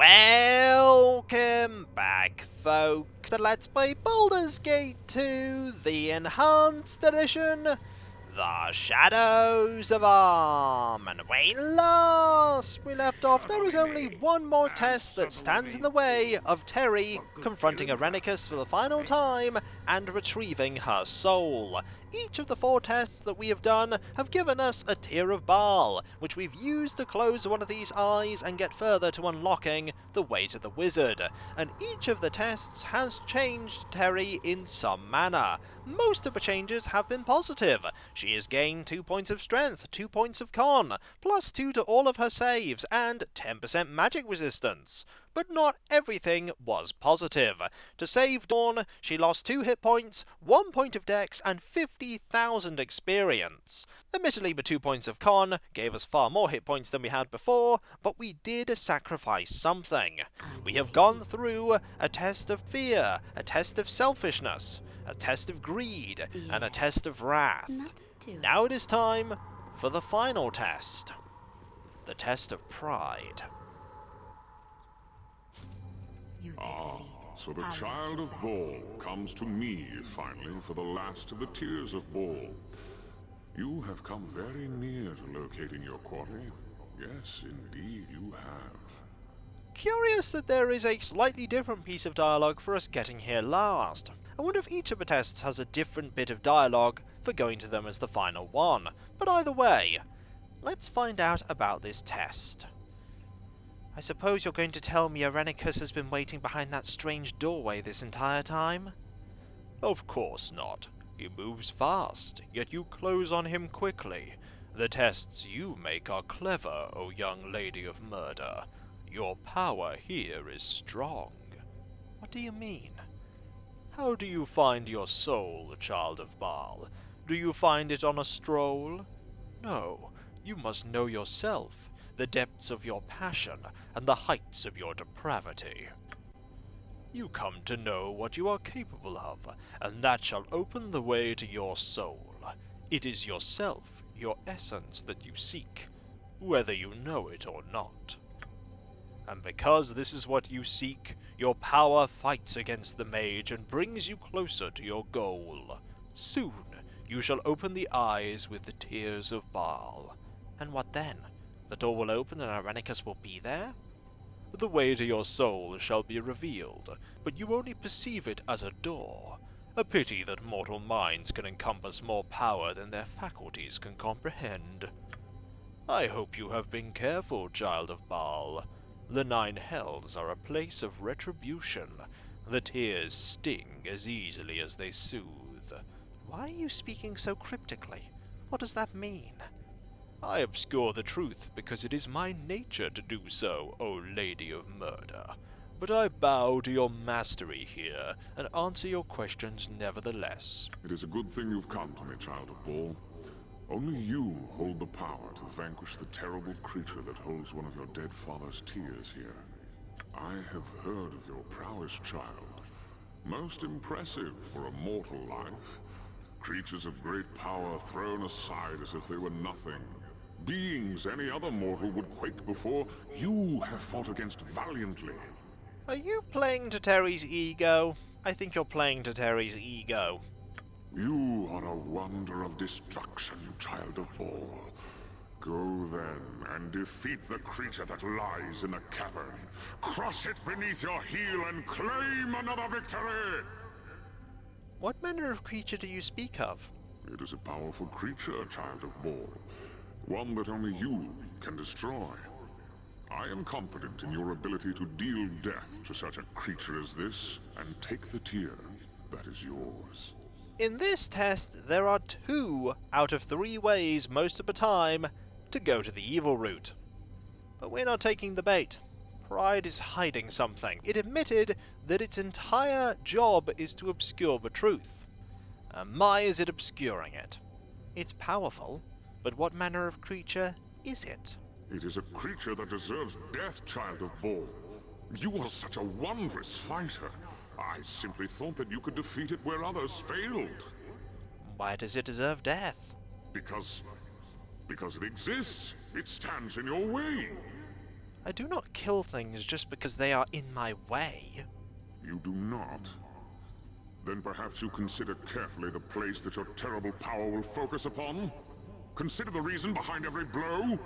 Welcome back, folks, to Let's Play Baldur's Gate 2, the Enhanced Edition, the Shadows of Amn. And when last we left off, there was only one more test that stands in the way of Terry confronting Irenicus for the final time and retrieving her soul. Each of the 4 tests that we have done have given us a Tear of Baal, which we've used to close one of these eyes and get further to unlocking the way to the wizard. And each of the tests has changed Terry in some manner. Most of the changes have been positive. She has gained 2 points of strength, 2 points of con, +2 to all of her saves, and 10% magic resistance. But not everything was positive. To save Dawn, she lost 2 hit points, 1 point of dex, and 50,000 experience. Admittedly, the 2 points of con gave us far more hit points than we had before, but we did sacrifice something. We have gone through a test of fear, a test of selfishness, a test of greed, and a test of wrath. Now it is time for the final test. The test of pride. So the child of Baal comes to me, finally, for the last of the tears of Baal. You have come very near to locating your quarry. Yes, indeed you have. Curious that there is a slightly different piece of dialogue for us getting here last. I wonder if each of the tests has a different bit of dialogue for going to them as the final one. But either way, let's find out about this test. I suppose you're going to tell me Irenicus has been waiting behind that strange doorway this entire time? Of course not. He moves fast, yet you close on him quickly. The tests you make are clever, O young lady of murder. Your power here is strong. What do you mean? How do you find your soul, child of Baal? Do you find it on a stroll? No, you must know yourself, the depths of your passion, and the heights of your depravity. You come to know what you are capable of, and that shall open the way to your soul. It is yourself, your essence, that you seek, whether you know it or not. And because this is what you seek, your power fights against the mage and brings you closer to your goal. Soon, you shall open the eyes with the tears of Baal. And what then? The door will open and Irenicus will be there? The way to your soul shall be revealed, but you only perceive it as a door. A pity that mortal minds can encompass more power than their faculties can comprehend. I hope you have been careful, child of Baal. The 9 hells are a place of retribution. The tears sting as easily as they soothe. Why are you speaking so cryptically? What does that mean? I obscure the truth because it is my nature to do so, O Lady of Murder. But I bow to your mastery here, and answer your questions nevertheless. It is a good thing you've come to me, child of Baal. Only you hold the power to vanquish the terrible creature that holds one of your dead father's tears here. I have heard of your prowess, child. Most impressive for a mortal life. Creatures of great power thrown aside as if they were nothing. Beings any other mortal would quake before, you have fought against valiantly. Are you playing to Terry's ego? I think you're playing to Terry's ego. You are a wonder of destruction, child of Baal. Go then, and defeat the creature that lies in the cavern. Crush it beneath your heel and claim another victory! What manner of creature do you speak of? It is a powerful creature, child of Baal. One that only you can destroy. I am confident in your ability to deal death to such a creature as this, and take the tear that is yours. In this test, there are 2 out of 3 ways most of the time to go to the evil route. But we're not taking the bait. Pride is hiding something. It admitted that its entire job is to obscure the truth. And my is it obscuring it. It's powerful, but what manner of creature is it? It is a creature that deserves death, child of Baal. You are such a wondrous fighter. I simply thought that you could defeat it where others failed. Why does it deserve death? Because it exists. It stands in your way. I do not kill things just because they are in my way. You do not? Then perhaps you consider carefully the place that your terrible power will focus upon? Consider the reason behind every blow?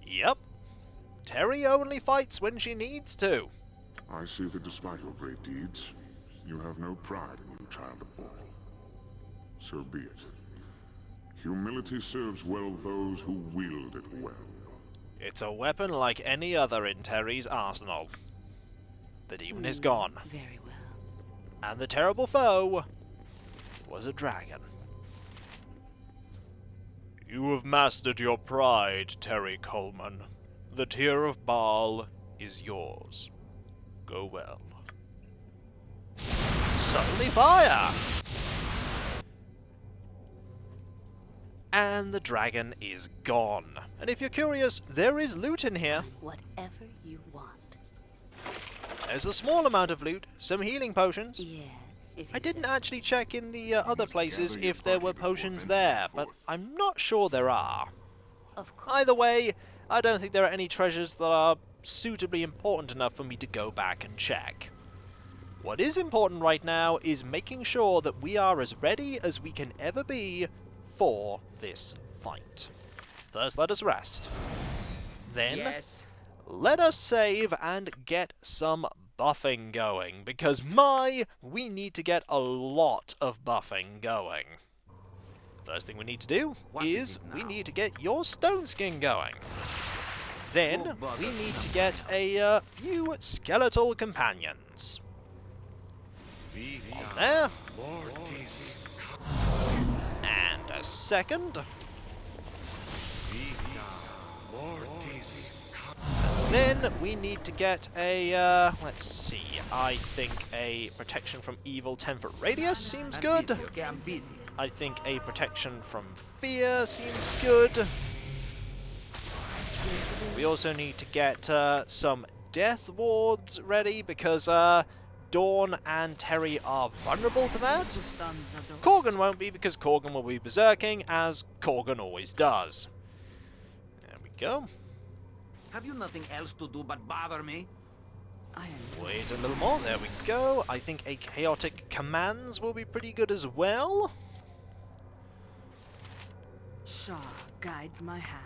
Yep. Terry only fights when she needs to. I see that despite your great deeds, you have no pride in you, Child of Ball. So be it. Humility serves well those who wield it well. It's a weapon like any other in Terry's arsenal. The demon is gone. Very well. And the terrible foe was a dragon. You have mastered your pride, Terry Coleman. The tear of Baal is yours. Go well. Suddenly fire! And the dragon is gone. And if you're curious, there is loot in here. Whatever you want. There's a small amount of loot, some healing potions. Yes. If I you didn't say actually check in the other places if there were potions there, but I'm not sure there are. so. Of course. Either way, I don't think there are any treasures that are suitably important enough for me to go back and check. What is important right now is making sure that we are as ready as we can ever be for this fight. First, let us rest. Then, Yes. let us save and get some buffing going, because we need to get a lot of buffing going. First thing we need to do What is is it we now? need to get your stone skin going. Then Oh, bother. we need to get a few skeletal companions. On there. And a second. Then we need to get a, let's see, I think a protection from evil 10-foot radius seems good. Okay, I'm busy. I think a protection from fear seems good. We also need to get some death wards ready because Dawn and Terry are vulnerable to that. Corgan won't be because Corgan will be berserking, as Corgan always does. There we go. Have you nothing else to do but bother me? I am Wait a little more. There we go. I think a chaotic commands will be pretty good as well. Shaw guides my hand.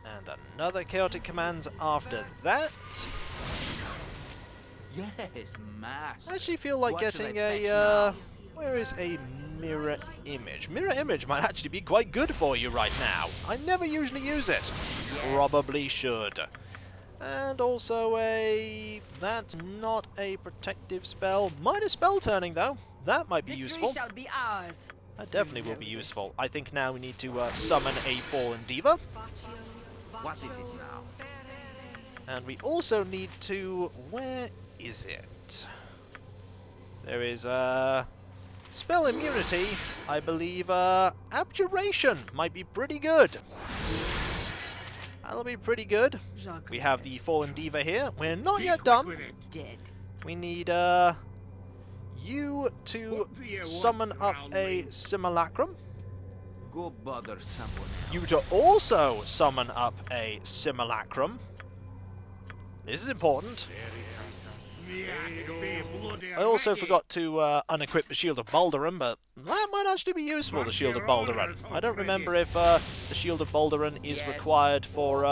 And another chaotic commands after that. Yes, master. I actually feel like What should getting I fetch a, now? where is a mirror image? Mirror image might actually be quite good for you right now. I never usually use it. Probably should. And also that's not a protective spell. Minus spell turning though. That might be useful. shall be ours. That definitely will be useful. I think now we need to summon a fallen diva. What is it now? And we also need to... where is it? There is spell immunity. I believe abjuration might be pretty good. That'll be pretty good. We have the fallen diva here. We're not yet done. Dead. We need you to summon up a simulacrum. Go bother someone else. You to also summon up a simulacrum. This is important. I also forgot to unequip the Shield of Baldurin, but that might actually be useful, the Shield of Baldurin. I don't remember if the Shield of Baldurin is required for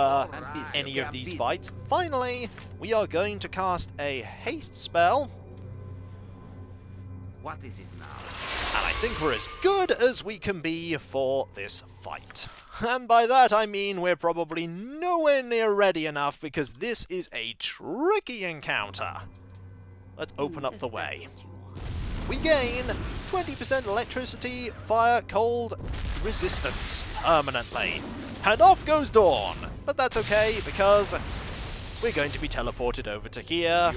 any of these fights. Finally, we are going to cast a haste spell, What is it now? and I think we're as good as we can be for this fight. And by that I mean we're probably nowhere near ready enough because this is a tricky encounter. Let's open up the way. We gain 20% electricity, fire, cold resistance permanently. And off goes Dawn. But that's okay because we're going to be teleported over to here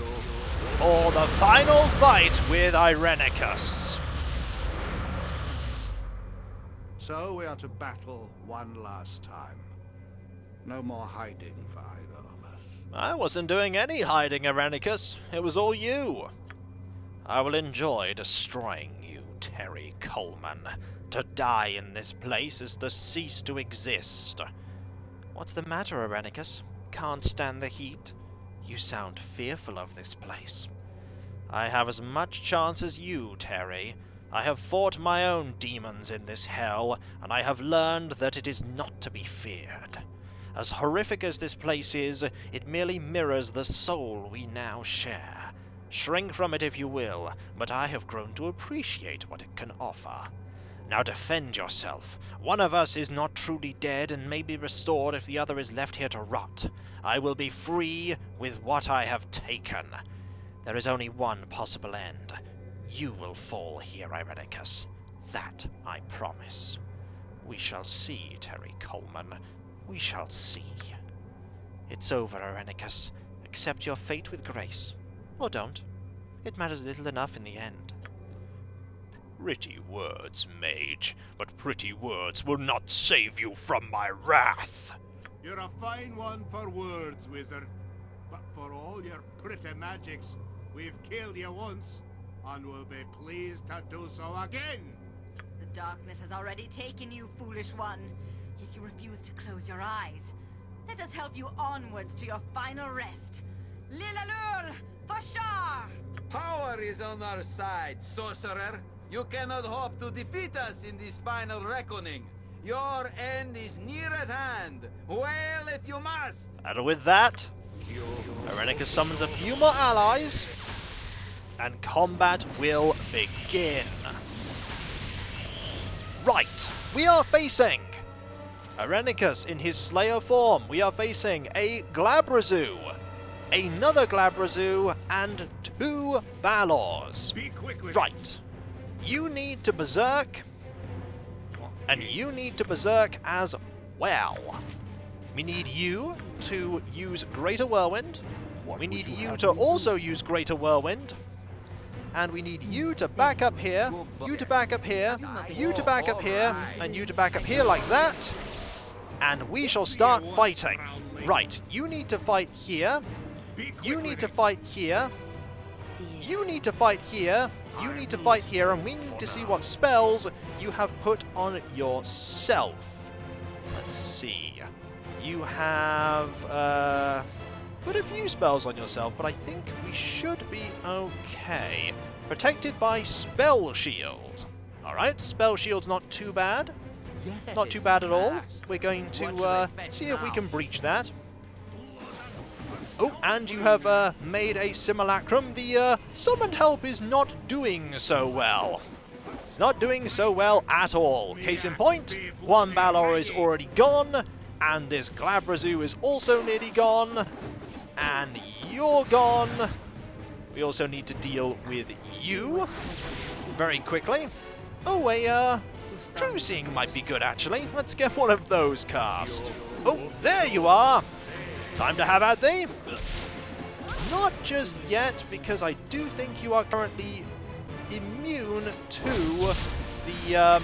for the final fight with Irenicus. So we are to battle one last time. No more hiding for either of us. I wasn't doing any hiding, Irenicus. It was all you. I will enjoy destroying you, Terry Coleman. To die in this place is to cease to exist. What's the matter, Irenicus? can't stand the heat. You sound fearful of this place. I have as much chance as you, Terry. I have fought my own demons in this hell, and I have learned that it is not to be feared. As horrific as this place is, it merely mirrors the soul we now share. Shrink from it if you will, but I have grown to appreciate what it can offer. Now defend yourself. One of us is not truly dead and may be restored if the other is left here to rot. I will be free with what I have taken. There is only one possible end. You will fall here, Irenicus. That I promise. We shall see, Terry Coleman. We shall see. It's over, Irenicus. Accept your fate with grace. Or don't. It matters little enough in the end. Pretty words, mage, but pretty words will not save you from my wrath. You're a fine one for words, wizard. But for all your pretty magics, we've killed you once, and will be pleased to do so again. The darkness has already taken you, foolish one. Yet you refuse to close your eyes. Let us help you onwards to your final rest. Lilalul, Fashar! Power is on our side, sorcerer. You cannot hope to defeat us in this final reckoning. Your end is near at hand. Wail if you must. And with that, Irenicus summons a few more allies, and combat will begin. Right, we are facing Irenicus in his Slayer form. We are facing a Glabrazu, another Glabrazu, and 2 Balors. Be quick with Right. You need to berserk, and you need to berserk as well. We need you to use Greater Whirlwind. We need you to also use Greater Whirlwind. And we need you to back up here, you to back up here, you to back up here, and you to back up here like that. And we shall start fighting. Right, you need to fight here. You need to fight here. You need to fight here. You need to fight here, and we need to see what spells you have put on yourself. Let's see. You have put a few spells on yourself, but I think we should be okay. Protected by Spell Shield. Alright, Spell Shield's not too bad. Not too bad at all. We're going to see if we can breach that. Oh, and you have made a simulacrum. The summoned help is not doing so well. It's not doing so well at all. Case in point, 1 Balor is already gone, and this Glabrazu is also nearly gone, and you're gone. We also need to deal with you very quickly. Oh, a True Seeing might be good, actually. Let's get one of those cast. Oh, there you are. Time to have at thee. Not just yet, because I do think you are currently immune to the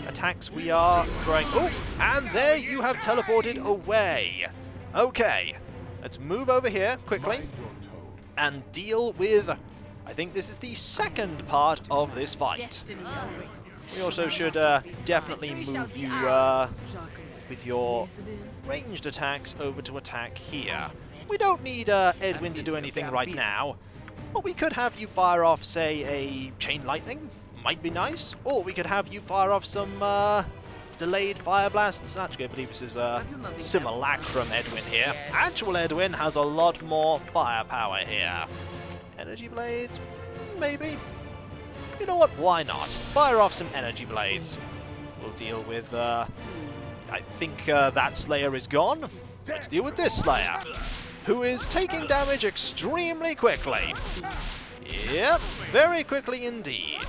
attacks we are throwing. Oh, and there you have teleported away. Okay, let's move over here quickly and deal with, I think this is the second part of this fight. We also should definitely move you with your ranged attacks over to attack here. We don't need Edwin to do anything right now, but we could have you fire off, say, a Chain Lightning. Might be nice. Or we could have you fire off some delayed Fire Blasts. Actually, I believe this is Simulacrum Edwin here. Actual Edwin has a lot more firepower here. Energy Blades? Maybe. You know what? Why not? Fire off some Energy Blades. We'll deal with, I think that Slayer is gone. Let's deal with this Slayer, who is taking damage extremely quickly. Yep, very quickly indeed.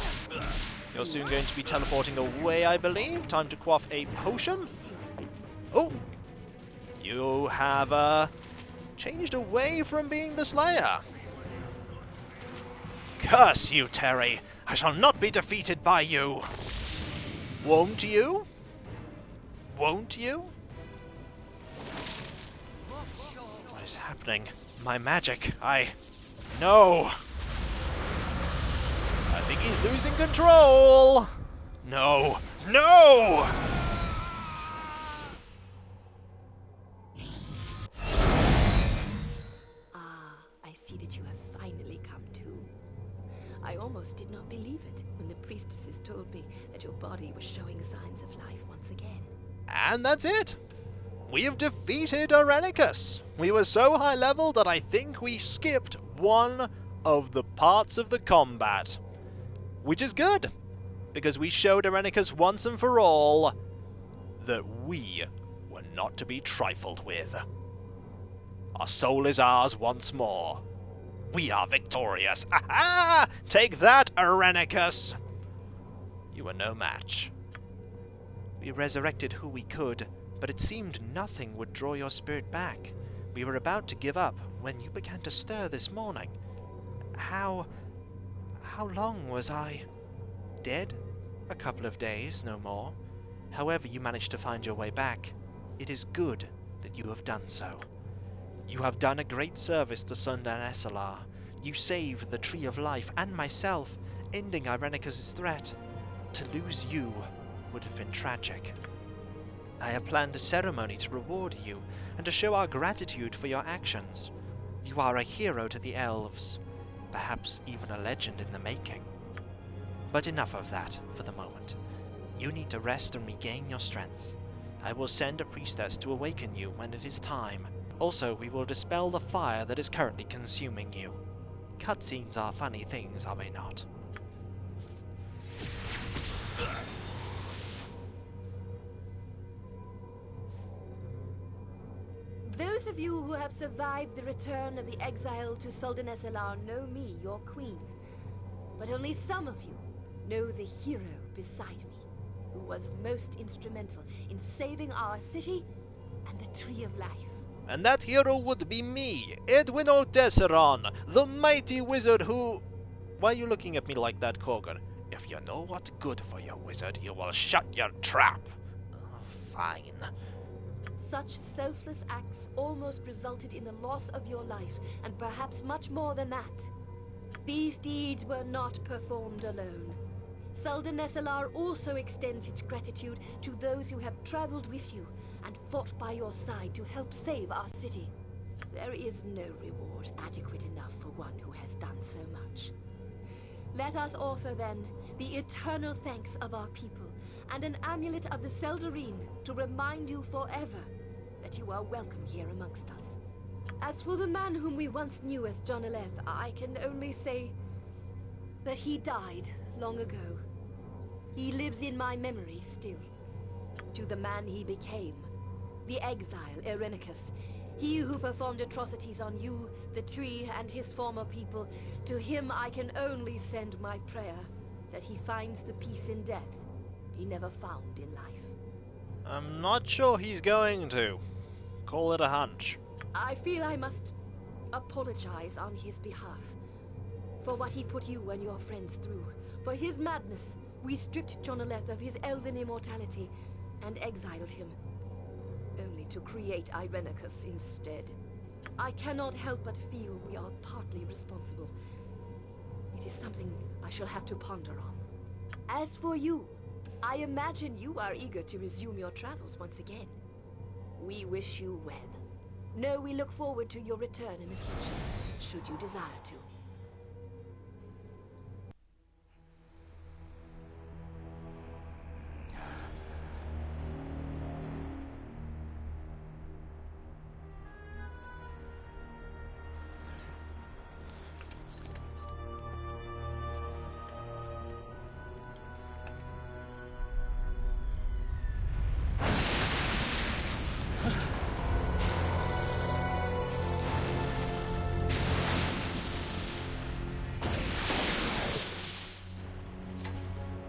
You're soon going to be teleporting away, I believe. Time to quaff a potion. Oh! You have, changed away from being the Slayer. Curse you, Terry! I shall not be defeated by you! Won't you? Won't you? What is happening? My magic, No! I think he's losing control! No! No! that you have finally come to. I almost did not believe it when the priestesses told me that your body was showing signs of life once again. And that's it! We have defeated Irenicus! We were so high level that I think we skipped one of the parts of the combat. Which is good, because we showed Irenicus once and for all that we were not to be trifled with. Our soul is ours once more. We are victorious. Aha! Take that, Irenicus! You are no match. We resurrected who we could, but it seemed nothing would draw your spirit back. We were about to give up when you began to stir this morning. How long was I dead? A couple of days, no more. However you managed to find your way back, it is good that you have done so. You have done a great service to Sundan Esalar. You saved the Tree of Life and myself, ending Irenicus' threat. To lose you would have been tragic. I have planned a ceremony to reward you and to show our gratitude for your actions. You are a hero to the elves, perhaps even a legend in the making. But enough of that for the moment. You need to rest and regain your strength. I will send a priestess to awaken you when it is time. Also, we will dispel the fire that is currently consuming you. Cutscenes are funny things, are they not? Those of you who have survived the return of the exile to Suldan Esalar know me, your queen. But only some of you know the hero beside me, who was most instrumental in saving our city and the Tree of Life. And that hero would be me, Edwin O'Desseron, the mighty wizard who... Why are you looking at me like that, Korgan? If you know what's good for your wizard, you will shut your trap. Fine. Such selfless acts almost resulted in the loss of your life, and perhaps much more than that. These deeds were not performed alone. Suldan Esalar also extends its gratitude to those who have traveled with you and fought by your side to help save our city. There is no reward adequate enough for one who has done so much. Let us offer, then, the eternal thanks of our people and an amulet of the Seldarine to remind you forever that you are welcome here amongst us. As for the man whom we once knew as John Aleth, I can only say that he died long ago. He lives in my memory still. To the man he became, the exile Irenicus, he who performed atrocities on you, the tree, and his former people, to him I can only send my prayer that he finds the peace in death he never found in life. I'm not sure he's going to. Call it a hunch. I feel I must apologize on his behalf for what he put you and your friends through. For his madness, we stripped Jonaleth of his elven immortality and exiled him, only to create Irenicus instead. I cannot help but feel we are partly responsible. It is something I shall have to ponder on. As for you, I imagine you are eager to resume your travels once again. We wish you well. Know we look forward to your return in the future, should you desire to.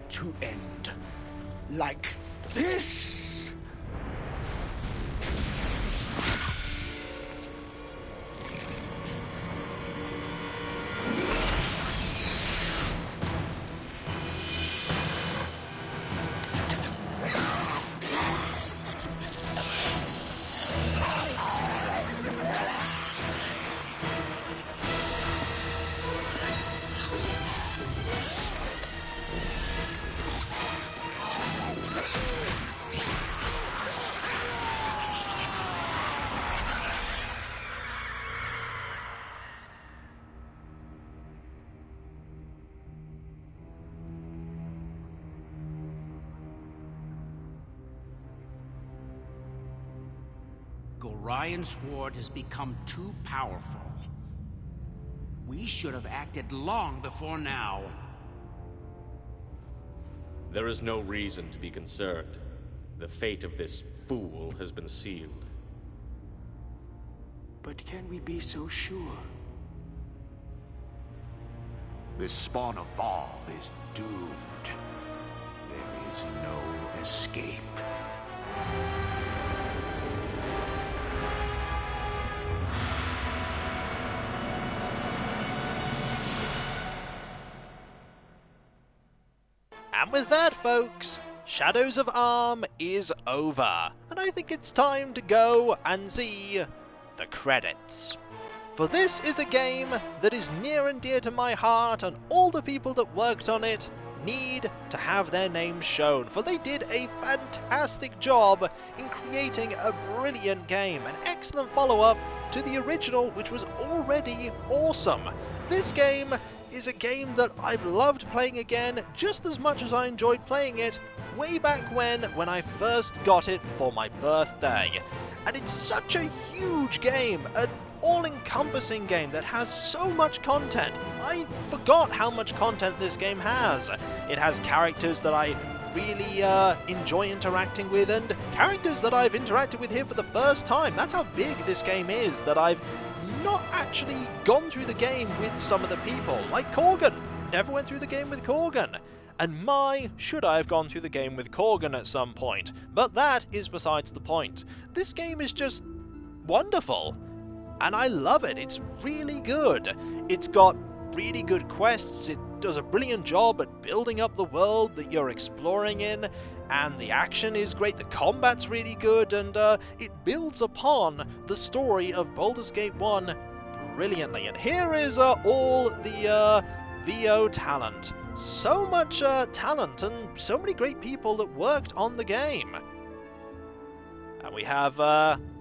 To end like this? Gorion Sword has become too powerful. We should have acted long before now. There is no reason to be concerned. The fate of this fool has been sealed. But can we be so sure? This spawn of Baal is doomed. There is no escape. And with that, folks, Shadows of Amn is over, and I think it's time to go and see the credits. For this is a game that is near and dear to my heart, and all the people that worked on it need to have their names shown, for they did a fantastic job in creating a brilliant game, an excellent follow-up to the original, which was already awesome. This game is a game that I've loved playing again just as much as I enjoyed playing it way back when I first got it for my birthday. And it's such a huge game, an all-encompassing game that has so much content. I forgot how much content this game has. It has characters that I really enjoy interacting with, and characters that I've interacted with here for the first time. That's how big this game is, that I've not actually gone through the game with some of the people. Like Corgan, never went through the game with Corgan. And my, should I have gone through the game with Corgan at some point. But that is besides the point. This game is just wonderful. And I love it. It's really good. It's got really good quests. It does a brilliant job at building up the world that you're exploring in. And the action is great, the combat's really good, and it builds upon the story of Baldur's Gate 1 brilliantly. And here is all the VO talent. So much talent and so many great people that worked on the game. And we have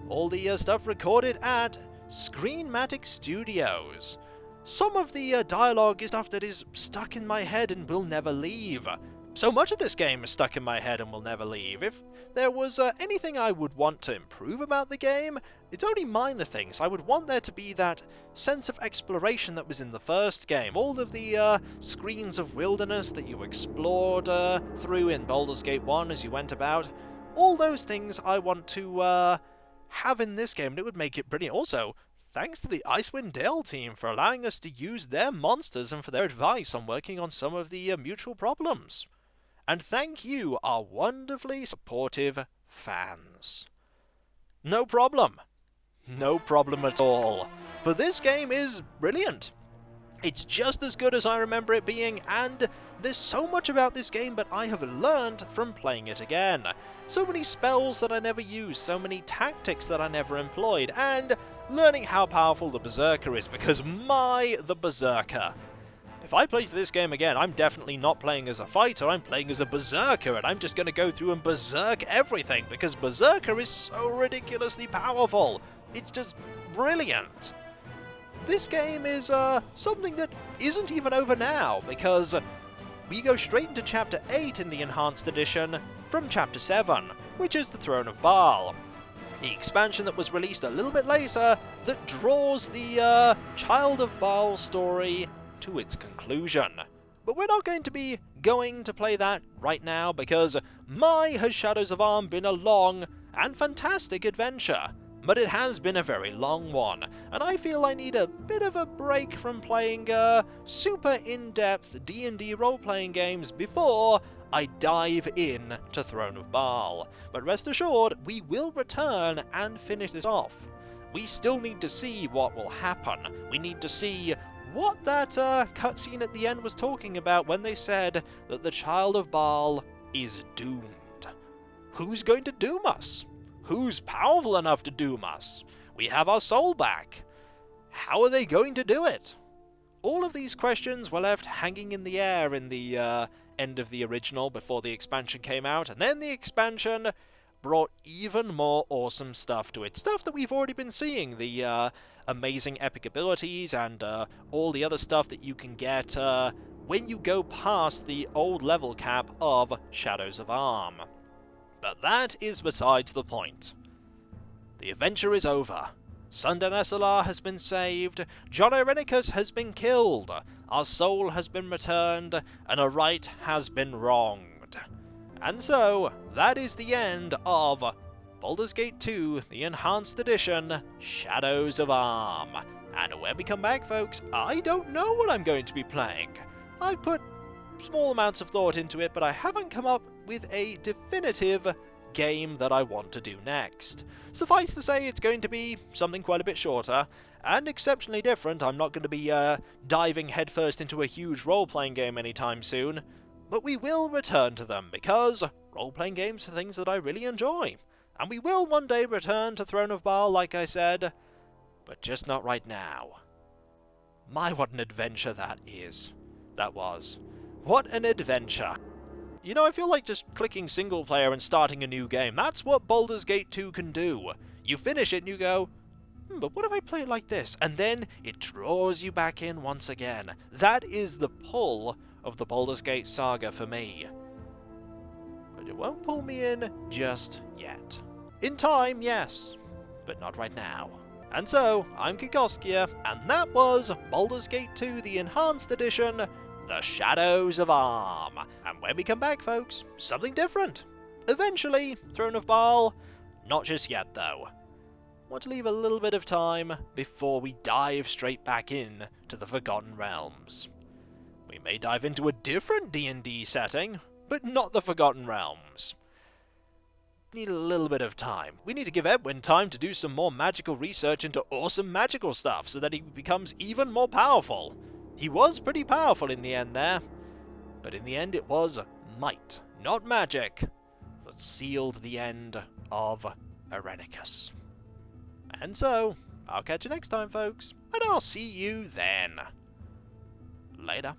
all the stuff recorded at Screenmatic Studios. Some of the dialogue is stuff that is stuck in my head and will never leave. So much of this game is stuck in my head and will never leave. If there was anything I would want to improve about the game, it's only minor things. I would want there to be that sense of exploration that was in the first game. All of the screens of wilderness that you explored through in Baldur's Gate 1 as you went about. All those things I want to have in this game, and it would make it brilliant. Also, thanks to the Icewind Dale team for allowing us to use their monsters and for their advice on working on some of the mutual problems. And thank you, our wonderfully supportive fans. No problem. No problem at all. For this game is brilliant. It's just as good as I remember it being, and there's so much about this game that I have learned from playing it again. So many spells that I never used, so many tactics that I never employed, and learning how powerful the Berserker is, because the Berserker. If I play this game again, I'm definitely not playing as a fighter, I'm playing as a Berserker, and I'm just going to go through and berserk everything, because Berserker is so ridiculously powerful. It's just brilliant. This game is something that isn't even over now, because we go straight into Chapter 8 in the Enhanced Edition from Chapter 7, which is the Throne of Baal. The expansion that was released a little bit later that draws the Child of Baal story to its conclusion. But we're not going to be going to play that right now, because has Shadows of Amn been a long and fantastic adventure. But it has been a very long one, and I feel I need a bit of a break from playing super in-depth D&D role-playing games before I dive in to Throne of Baal. But rest assured, we will return and finish this off. We still need to see what will happen. We need to see what that cutscene at the end was talking about when they said that the Child of Baal is doomed. Who's going to doom us? Who's powerful enough to doom us? We have our soul back. How are they going to do it? All of these questions were left hanging in the air in the end of the original before the expansion came out, and then the expansion brought even more awesome stuff to it. Stuff that we've already been seeing, the amazing epic abilities and all the other stuff that you can get when you go past the old level cap of Shadows of Amn. But that is besides the point. The adventure is over. Sundan SLR has been saved, John Irenicus has been killed, our soul has been returned, and a right has been wronged. And so, that is the end of Baldur's Gate 2, the Enhanced Edition, Shadows of Amn. And when we come back, folks, I don't know what I'm going to be playing. I've put small amounts of thought into it, but I haven't come up with a definitive game that I want to do next. Suffice to say, it's going to be something quite a bit shorter, and exceptionally different. I'm not going to be diving headfirst into a huge role-playing game anytime soon, but we will return to them, because role-playing games are things that I really enjoy. And we will one day return to Throne of Baal, like I said, but just not right now. My, what an adventure that is. That was. What an adventure. You know, I feel like just clicking single player and starting a new game. That's what Baldur's Gate 2 can do. You finish it and you go, but what if I play it like this? And then it draws you back in once again. That is the pull of the Baldur's Gate saga for me. But it won't pull me in just yet. In time, yes, but not right now. And so, I'm Kikoskia, and that was Baldur's Gate 2, the Enhanced Edition, The Shadows of Amn. And when we come back, folks, something different. Eventually, Throne of Baal. Not just yet, though. Want to leave a little bit of time before we dive straight back in to the Forgotten Realms. We may dive into a different D&D setting, but not the Forgotten Realms. Need a little bit of time. We need to give Edwin time to do some more magical research into awesome magical stuff so that he becomes even more powerful. He was pretty powerful in the end there, but in the end it was might, not magic, that sealed the end of Irenicus. And so, I'll catch you next time, folks, and I'll see you then. Later.